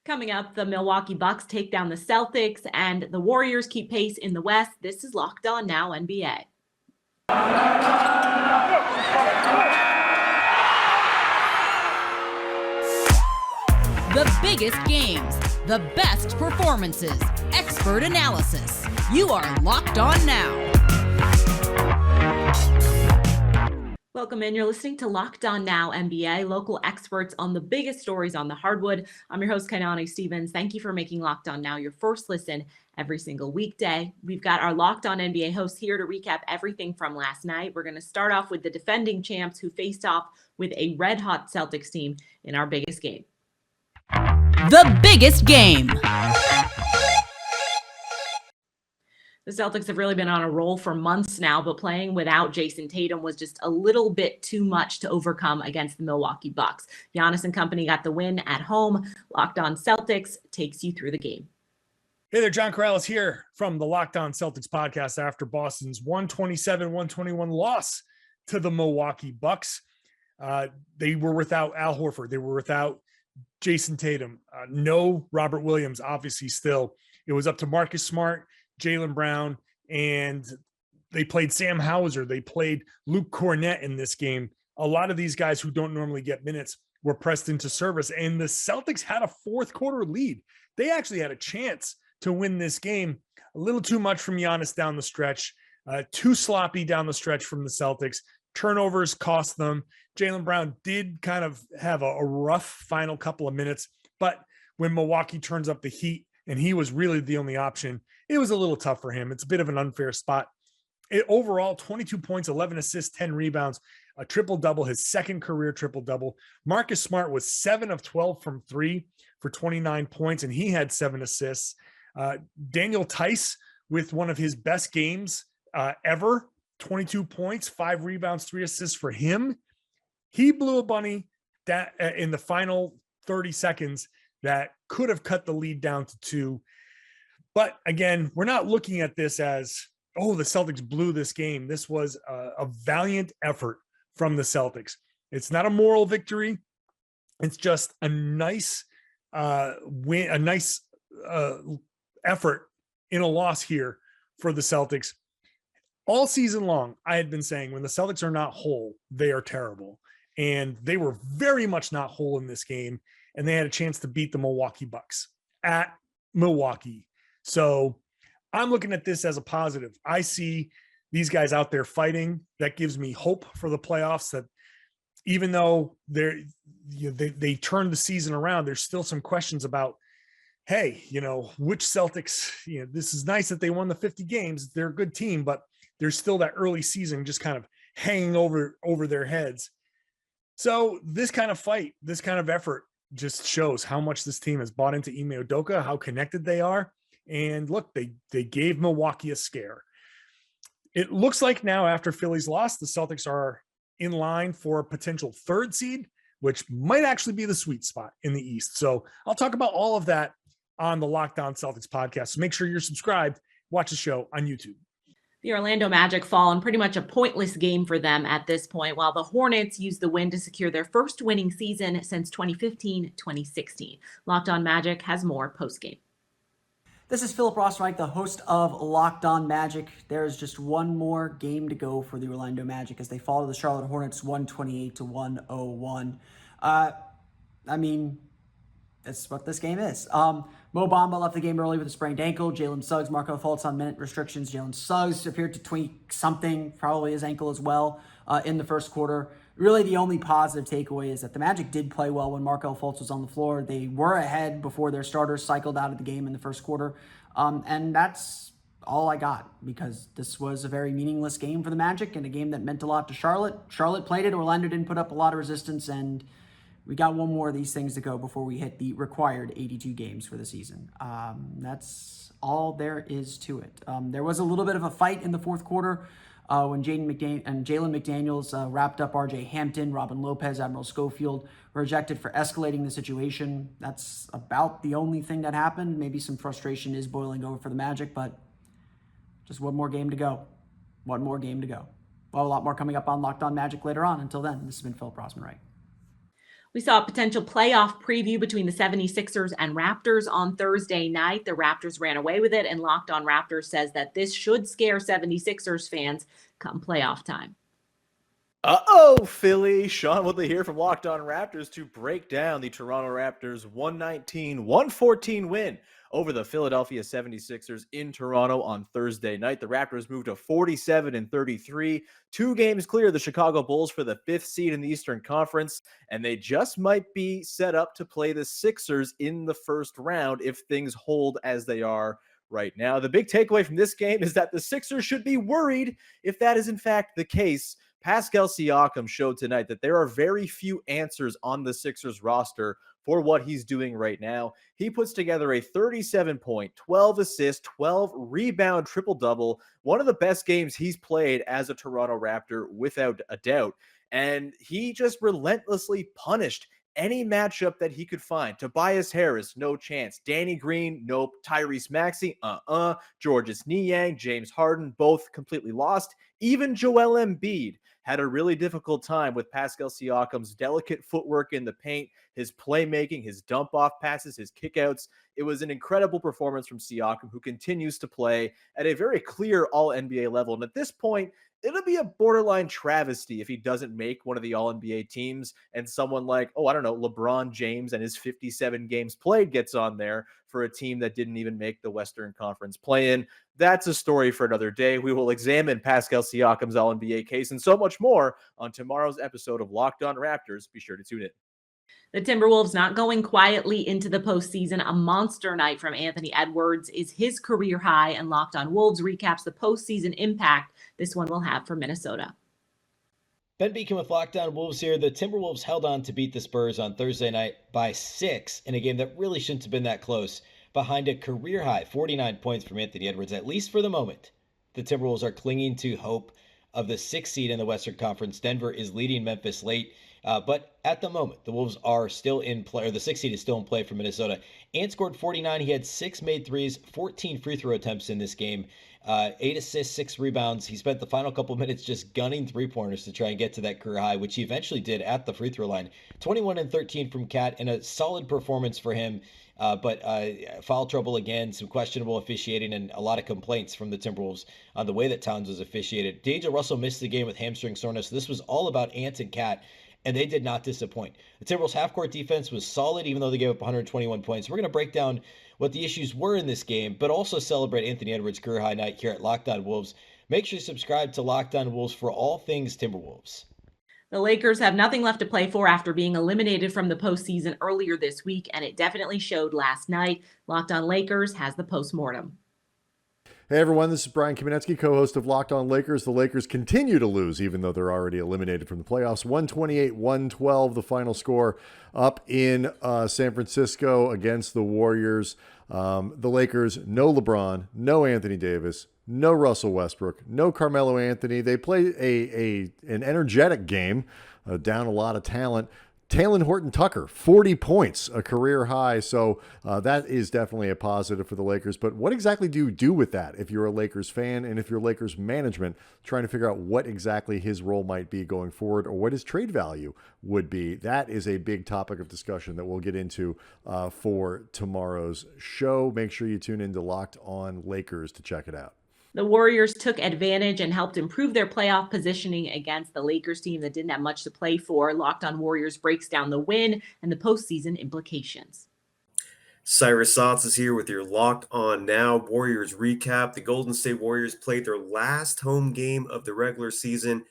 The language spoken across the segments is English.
Coming up, the Milwaukee Bucks take down the Celtics and the Warriors keep pace in the West. This is Locked On Now NBA. The biggest games, the best performances, expert analysis. You are Locked On Now. Welcome in. You're listening to Locked On Now NBA, local experts on the biggest stories on the hardwood. I'm your host, Kainani Stevens. Thank you for making Locked On Now your first listen every single weekday. We've got our Locked On NBA hosts here to recap everything from last night. We're going to start off with the defending champs who faced off with a red-hot Celtics team in our biggest game. The biggest game. The Celtics have really been on a roll for months now, but playing without Jason Tatum was just a little bit too much to overcome against the Milwaukee Bucks. Giannis and company got the win at home. Locked On Celtics takes you through the game. Hey there, John Corrales here from the Locked On Celtics podcast after Boston's 127-121 loss to the Milwaukee Bucks. They were without Al Horford. They were without Jason Tatum. No Robert Williams, obviously still. It was up to Marcus Smart, Jaylen Brown, and they played Sam Hauser. They played Luke Cornett in this game. A lot of these guys who don't normally get minutes were pressed into service, and the Celtics had a fourth quarter lead. They actually had a chance to win this game. A little too much from Giannis down the stretch, too sloppy down the stretch from the Celtics. Turnovers cost them. Jaylen Brown did kind of have a rough final couple of minutes, but when Milwaukee turns up the heat and he was really the only option, it was a little tough for him. It's a bit of an unfair spot. Overall, 22 points, 11 assists, 10 rebounds, a triple-double, his second career triple-double. Marcus Smart was 7 of 12 from 3 for 29 points, and he had 7 assists. Daniel Tice with one of his best games ever, 22 points, 5 rebounds, 3 assists for him. He blew a bunny that in the final 30 seconds that could have cut the lead down to 2. But again, we're not looking at this as, oh, the Celtics blew this game. This was a valiant effort from the Celtics. It's not a moral victory. It's just a nice win, a nice effort in a loss here for the Celtics. All season long, I had been saying when the Celtics are not whole, they are terrible. And they were very much not whole in this game. And they had a chance to beat the Milwaukee Bucks at Milwaukee. So I'm looking at this as a positive. I see these guys out there fighting. That gives me hope for the playoffs, that even though they turned the season around, there's still some questions about, hey, which Celtics, this is nice that they won the 50 games. They're a good team, but there's still that early season just kind of hanging over their heads. So this kind of fight, this kind of effort just shows how much this team has bought into Ime Udoka, how connected they are. And look, they gave Milwaukee a scare. It looks like now after Philly's loss, the Celtics are in line for a potential 3rd seed, which might actually be the sweet spot in the East. So I'll talk about all of that on the Locked On Celtics podcast. So make sure you're subscribed. Watch the show on YouTube. The Orlando Magic fall in pretty much a pointless game for them at this point, while the Hornets used the win to secure their first winning season since 2015-2016. Locked On Magic has more postgame. This is Philip Rossreich, the host of Locked On Magic. There is just one more game to go for the Orlando Magic as they fall to the Charlotte Hornets 128-101. That's what this game is. Mo Bamba left the game early with a sprained ankle. Jalen Suggs, Marco Fultz on minute restrictions. Jalen Suggs appeared to tweak something, probably his ankle as well, in the first quarter. Really, the only positive takeaway is that the Magic did play well when Marco Fultz was on the floor. They were ahead before their starters cycled out of the game in the first quarter. And that's all I got, because this was a very meaningless game for the Magic and a game that meant a lot to Charlotte. Charlotte played it. Orlando didn't put up a lot of resistance, and we got one more of these things to go before we hit the required 82 games for the season. That's all there is to it. There was a little bit of a fight in the fourth quarter when Jalen McDaniels wrapped up R.J. Hampton. Robin Lopez, Admiral Schofield were ejected for escalating the situation. That's about the only thing that happened. Maybe some frustration is boiling over for the Magic, but just one more game to go. One more game to go. Well, a lot more coming up on Locked On Magic later on. Until then, this has been Philip Rossman-Wright. We saw a potential playoff preview between the 76ers and Raptors on Thursday night. The Raptors ran away with it, and Locked On Raptors says that this should scare 76ers fans come playoff time. Uh-oh, Philly. Sean Woodley here from Locked On Raptors to break down the Toronto Raptors 119-114 win over the Philadelphia 76ers in Toronto on Thursday night. The Raptors moved to 47-33, 2 games clear of the Chicago Bulls for the 5th seed in the Eastern Conference, and they just might be set up to play the Sixers in the first round if things hold as they are right now. The big takeaway from this game is that the Sixers should be worried if that is in fact the case. Pascal Siakam showed tonight that there are very few answers on the Sixers roster for what he's doing right now. He puts together a 37-point, 12 assist, 12 rebound triple-double, one of the best games he's played as a Toronto Raptor without a doubt. And he just relentlessly punished any matchup that he could find. Tobias Harris, no chance. Danny Green, nope. Tyrese Maxey, Georges Niang, James Harden, both completely lost. Even Joel Embiid had a really difficult time with Pascal Siakam's delicate footwork in the paint, his playmaking, his dump-off passes, his kickouts. It was an incredible performance from Siakam, who continues to play at a very clear All-NBA level. And at this point, it'll be a borderline travesty if he doesn't make one of the All-NBA teams and someone like, LeBron James and his 57 games played gets on there for a team that didn't even make the Western Conference play-in. That's a story for another day. We will examine Pascal Siakam's All-NBA case and so much more on tomorrow's episode of Locked On Raptors. Be sure to tune in. The Timberwolves not going quietly into the postseason. A monster night from Anthony Edwards is his career high, and Locked On Wolves recaps the postseason impact this one will have for Minnesota. Ben Beacon with Locked On Wolves here. The Timberwolves held on to beat the Spurs on Thursday night by 6 in a game that really shouldn't have been that close, behind a career high 49 points from Anthony Edwards, at least for the moment. The Timberwolves are clinging to hope of the 6th seed in the Western Conference. Denver is leading Memphis late. But at the moment, the Wolves are still in play, or the 6th seed is still in play for Minnesota. Ant scored 49. He had 6 made threes, 14 free throw attempts in this game, 8 assists, 6 rebounds. He spent the final couple of minutes just gunning three-pointers to try and get to that career high, which he eventually did at the free throw line. 21 and 13 from Cat, and a solid performance for him. But foul trouble again, some questionable officiating, and a lot of complaints from the Timberwolves on the way that Towns was officiated. D'Angelo Russell missed the game with hamstring soreness. So this was all about Ant and Cat, and they did not disappoint. The Timberwolves' half-court defense was solid, even though they gave up 121 points. We're going to break down what the issues were in this game, but also celebrate Anthony Edwards' career-high night here at Locked On Wolves. Make sure you subscribe to Locked On Wolves for all things Timberwolves. The Lakers have nothing left to play for after being eliminated from the postseason earlier this week, and it definitely showed last night. Locked On Lakers has the postmortem. Hey everyone, this is Brian Kamenetsky, co-host of Locked On Lakers. The Lakers continue to lose, even though they're already eliminated from the playoffs. 128-112, the final score up in San Francisco against the Warriors. The Lakers, no LeBron, no Anthony Davis, no Russell Westbrook, no Carmelo Anthony. They play an energetic game, down a lot of talent. Talen Horton-Tucker, 40 points, a career high. So that is definitely a positive for the Lakers. But what exactly do you do with that if you're a Lakers fan and if you're Lakers management, trying to figure out what exactly his role might be going forward or what his trade value would be? That is a big topic of discussion that we'll get into for tomorrow's show. Make sure you tune into Locked On Lakers to check it out. The Warriors took advantage and helped improve their playoff positioning against the Lakers team that didn't have much to play for. Locked On Warriors breaks down the win and the postseason implications. Cyrus Sotz is here with your Locked On Now Warriors recap. The Golden State Warriors played their last home game of the regular season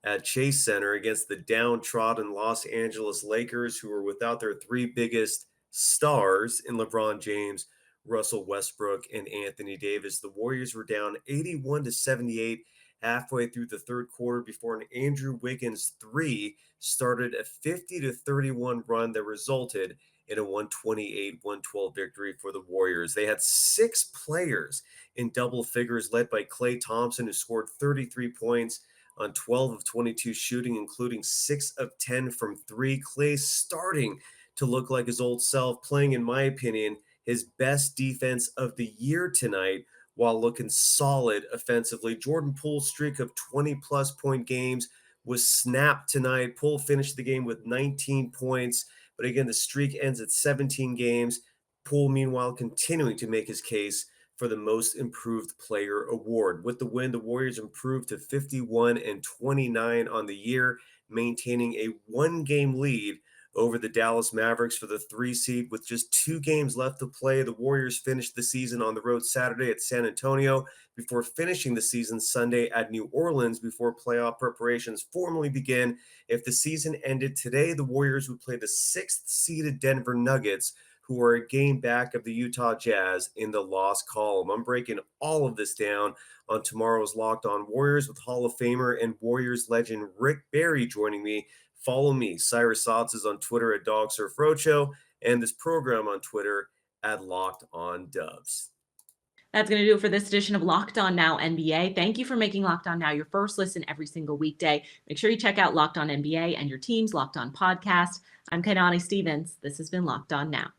at Chase Center against the downtrodden Los Angeles Lakers, who were without their 3 biggest stars in LeBron James, Russell Westbrook, and Anthony Davis. The Warriors were down 81-78 halfway through the third quarter before an Andrew Wiggins 3 started a 50-31 run that resulted in a 128-112 victory for the Warriors. They had 6 players in double figures, led by Klay Thompson, who scored 33 points on 12 of 22 shooting, including 6 of 10 from 3. Klay starting to look like his old self, playing, in my opinion, his best defense of the year tonight, while looking solid offensively. Jordan Poole's streak of 20-plus point games was snapped tonight. Poole finished the game with 19 points, but again, the streak ends at 17 games. Poole, meanwhile, continuing to make his case for the most improved player award. With the win, the Warriors improved to 51-29 on the year, maintaining a 1-game lead over the Dallas Mavericks for the 3 seed. With just 2 games left to play, the Warriors finished the season on the road Saturday at San Antonio before finishing the season Sunday at New Orleans before playoff preparations formally begin. If the season ended today, the Warriors would play the 6th seeded Denver Nuggets, who are a game back of the Utah Jazz in the loss column. I'm breaking all of this down on tomorrow's Locked On Warriors with Hall of Famer and Warriors legend Rick Barry joining me. Follow me, Cyrus Sotz, is on Twitter at DogSurfRoadshow, and this program on Twitter at Locked On Dubs. That's going to do it for this edition of Locked On Now NBA. Thank you for making Locked On Now your first listen every single weekday. Make sure you check out Locked On NBA and your team's Locked On podcast. I'm Kainani Stevens. This has been Locked On Now.